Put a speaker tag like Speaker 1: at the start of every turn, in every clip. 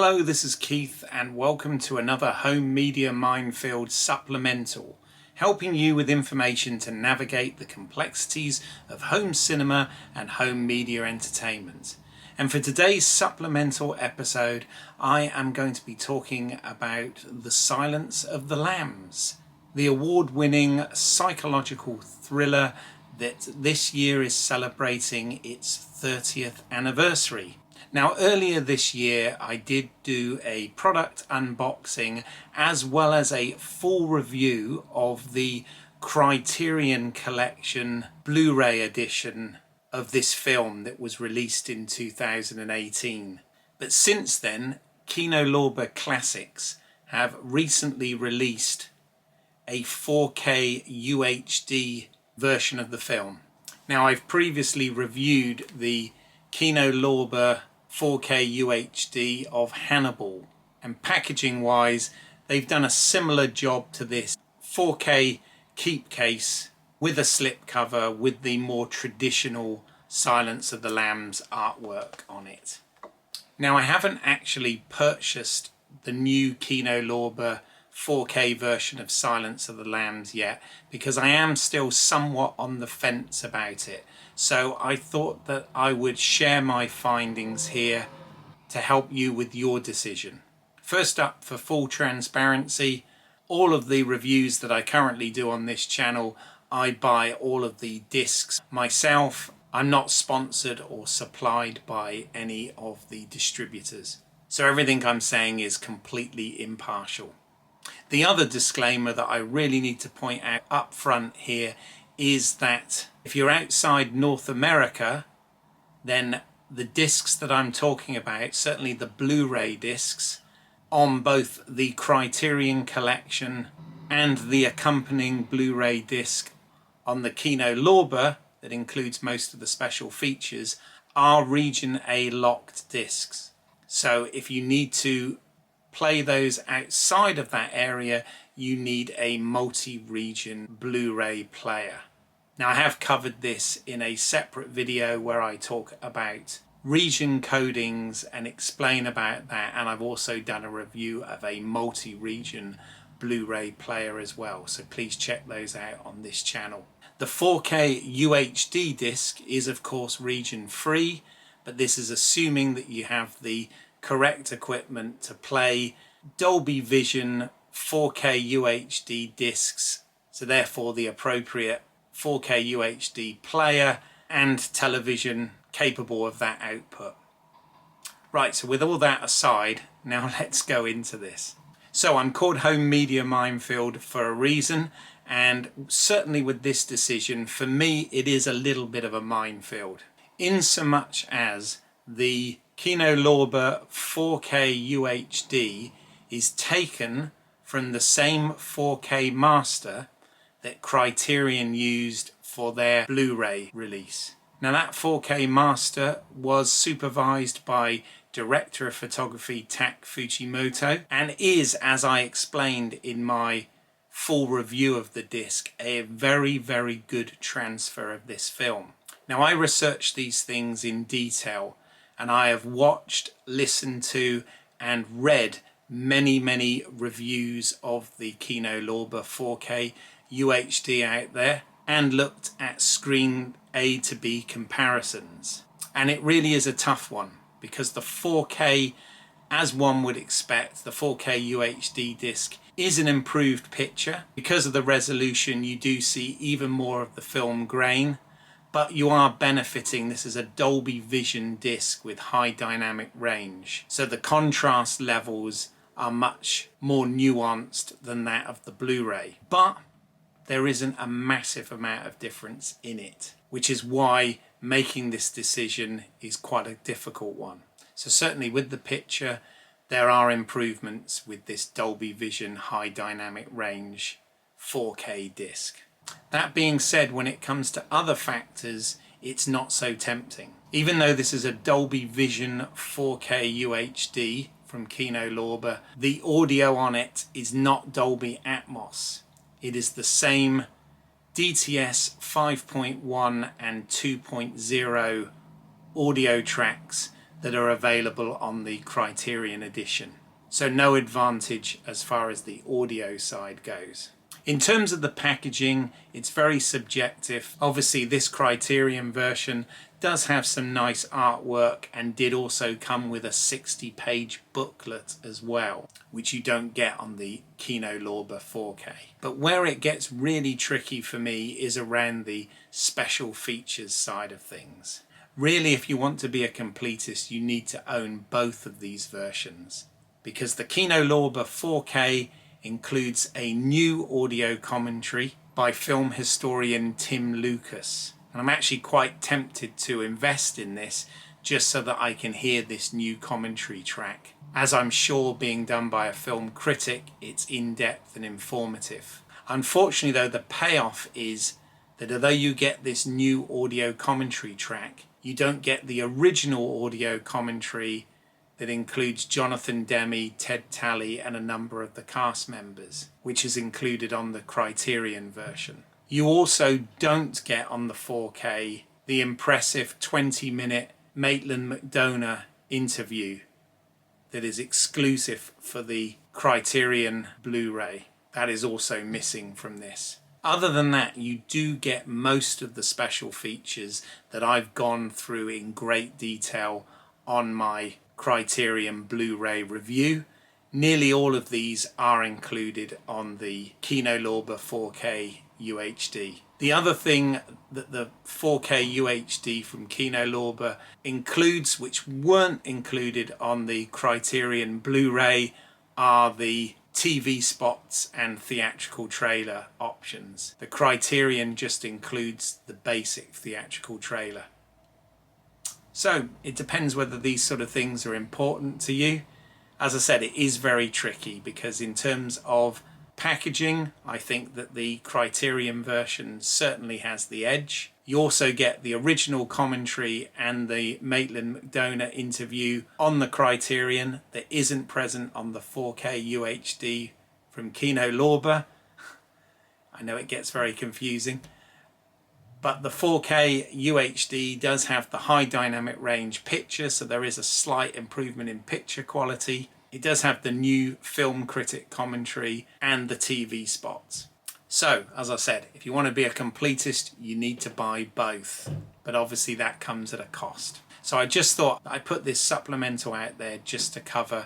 Speaker 1: Hello, this is Keith and welcome to another Home Media Minefield Supplemental, helping you with information to navigate the complexities of home cinema and home media entertainment. And for today's supplemental episode, I am going to be talking about The Silence of the Lambs, the award-winning psychological thriller that this year is celebrating its 30th anniversary. Now, earlier this year I did do a product unboxing as well as a full review of the Criterion Collection Blu-ray edition of this film that was released in 2018. But since then, Kino Lorber Classics have recently released a 4K UHD version of the film. Now, I've previously reviewed the Kino Lorber 4K UHD of Hannibal, and packaging wise they've done a similar job to this 4K keep case with a slipcover with the more traditional Silence of the Lambs artwork on it. Now, I haven't actually purchased the new Kino Lorber 4K version of Silence of the Lambs yet because I am still somewhat on the fence about it. So I thought that I would share my findings here to help you with your decision. First up, for full transparency, all of the reviews that I currently do on this channel, I buy all of the discs myself. I'm not sponsored or supplied by any of the distributors. So everything I'm saying is completely impartial. The other disclaimer that I really need to point out up front here is that if you're outside North America, then the discs that I'm talking about, certainly the Blu-ray discs on both the Criterion Collection and the accompanying Blu-ray disc on the Kino Lorber, that includes most of the special features, are Region A locked discs. So if you need to play those outside of that area, you need a multi-region Blu-ray player. Now, I have covered this in a separate video where I talk about region codings and explain about that, and I've also done a review of a multi-region Blu-ray player as well, so please check those out on this channel. The 4K UHD disc is of course region free, but this is assuming that you have the correct equipment to play Dolby Vision 4K UHD discs, so therefore the appropriate 4K UHD player and television capable of that output. Right, so with all that aside, now let's go into this. So I'm called Home Media Minefield for a reason, and certainly with this decision, for me it is a little bit of a minefield, in so much as the Kino Lorber 4K UHD is taken from the same 4K master that Criterion used for their Blu-ray release. Now, that 4K master was supervised by director of photography Tak Fujimoto and is, as I explained in my full review of the disc, a very, very good transfer of this film. Now, I researched these things in detail, and I have watched, listened to and read many reviews of the Kino Lorber 4K UHD out there and looked at screen A to B comparisons. And it really is a tough one because the 4K, as one would expect, the 4K UHD disc is an improved picture. Because of the resolution, you do see even more of the film grain, but you are benefiting. This is a Dolby Vision disc with high dynamic range, so the contrast levels are much more nuanced than that of the Blu-ray, but there isn't a massive amount of difference in it, which is why making this decision is quite a difficult one. So certainly with the picture, there are improvements with this Dolby Vision high dynamic range 4K disc. That being said, when it comes to other factors, it's not so tempting. Even though this is a Dolby Vision 4K UHD from Kino Lorber, the audio on it is not Dolby Atmos. It is the same DTS 5.1 and 2.0 audio tracks that are available on the Criterion edition. So no advantage as far as the audio side goes. In terms of the packaging, it's very subjective. Obviously this Criterion version does have some nice artwork and did also come with a 60-page booklet as well, which you don't get on the Kino Lorber 4K. But where it gets really tricky for me is around the special features side of things. Really, if you want to be a completist, you need to own both of these versions, because the Kino Lorber 4K includes a new audio commentary by film historian Tim Lucas. And I'm actually quite tempted to invest in this just so that I can hear this new commentary track. As I'm sure being done by a film critic, it's in-depth and informative. Unfortunately though, the payoff is that although you get this new audio commentary track, you don't get the original audio commentary that includes Jonathan Demme, Ted Talley and a number of the cast members, which is included on the Criterion version. You also don't get on the 4K the impressive 20-minute Maitland-McDonough interview that is exclusive for the Criterion Blu-ray. That is also missing from this. Other than that, you do get most of the special features that I've gone through in great detail on my Criterion Blu-ray review. Nearly all of these are included on the Kino Lorber 4K UHD. The other thing that the 4K UHD from Kino Lorber includes, which weren't included on the Criterion Blu-ray, are the TV spots and theatrical trailer options. The Criterion just includes the basic theatrical trailer. So it depends whether these sort of things are important to you. As I said, it is very tricky because in terms of packaging, I think that the Criterion version certainly has the edge. You also get the original commentary and the Maitland-McDonough interview on the Criterion that isn't present on the 4K UHD from Kino Lorber. I know it gets very confusing. But the 4K UHD does have the high dynamic range picture, so there is a slight improvement in picture quality. It does have the new film critic commentary and the TV spots. So, as I said, if you want to be a completist, you need to buy both. But obviously that comes at a cost. So I just thought I'd put this supplemental out there just to cover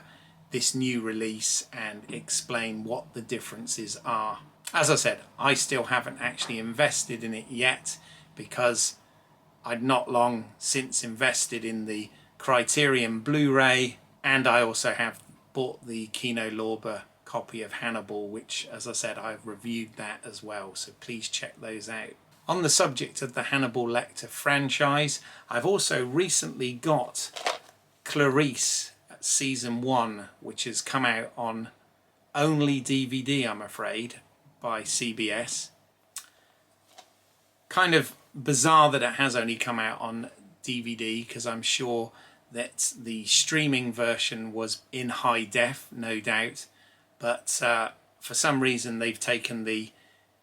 Speaker 1: this new release and explain what the differences are. As I said, I still haven't actually invested in it yet because I'd not long since invested in the Criterion Blu-ray, and I also have bought the Kino Lorber copy of Hannibal, which, as I said, I've reviewed that as well, so please check those out. On the subject of the Hannibal Lecter franchise, I've also recently got Clarice Season 1, which has come out on only DVD, I'm afraid, by CBS. Kind of bizarre that it has only come out on DVD, because I'm sure that the streaming version was in high def, no doubt, but for some reason they've taken the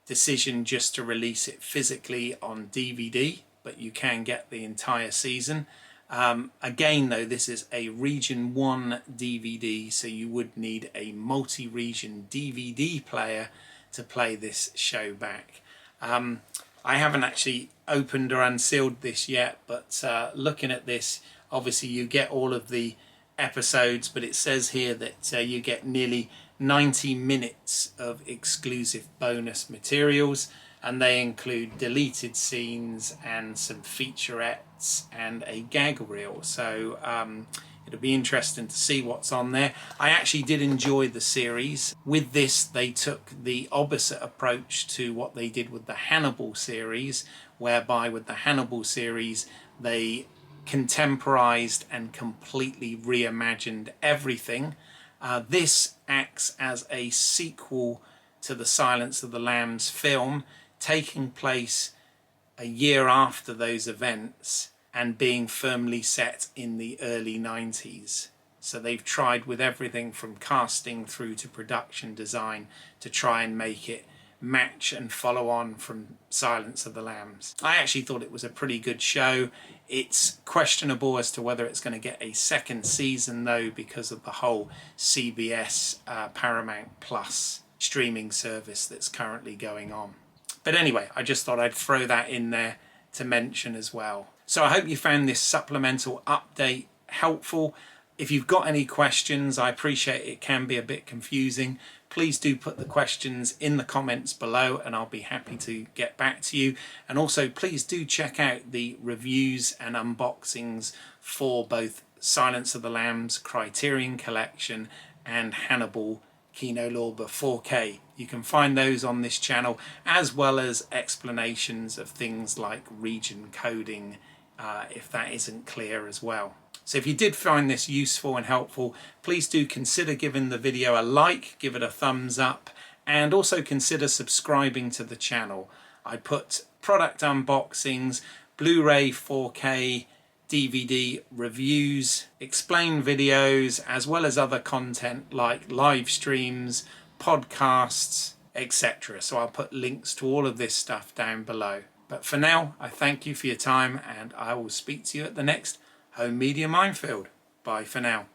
Speaker 1: decision just to release it physically on DVD, but you can get the entire season. Again though, this is a Region 1 DVD, so you would need a multi-region DVD player to play this show back. I haven't actually opened or unsealed this yet, but looking at this, obviously you get all of the episodes, but it says here that you get nearly 90 minutes of exclusive bonus materials, and they include deleted scenes and some featurettes and a gag reel. So it'll be interesting to see what's on there. I actually did enjoy the series. With this, they took the opposite approach to what they did with the Hannibal series, whereby with the Hannibal series, they contemporized and completely reimagined everything. This acts as a sequel to the Silence of the Lambs film, taking place a year after those events and being firmly set in the early 90s. So they've tried with everything from casting through to production design to try and make it match and follow on from Silence of the Lambs. I actually thought it was a pretty good show. It's questionable as to whether it's going to get a second season though, because of the whole CBS Paramount Plus streaming service that's currently going on. But anyway, I just thought I'd throw that in there to mention as well. So I hope you found this supplemental update helpful. If you've got any questions, I appreciate it can be a bit confusing. Please do put the questions in the comments below and I'll be happy to get back to you. And also please do check out the reviews and unboxings for both Silence of the Lambs Criterion Collection and Hannibal Kino Lorber 4K. You can find those on this channel, as well as explanations of things like region coding if that isn't clear as well. So if you did find this useful and helpful, please do consider giving the video a like, give it a thumbs up, and also consider subscribing to the channel. I put product unboxings, Blu-ray 4K, DVD reviews, explain videos, as well as other content like live streams, podcasts, etc. So I'll put links to all of this stuff down below. But for now, I thank you for your time and I will speak to you at the next Home Media Minefield. Bye for now.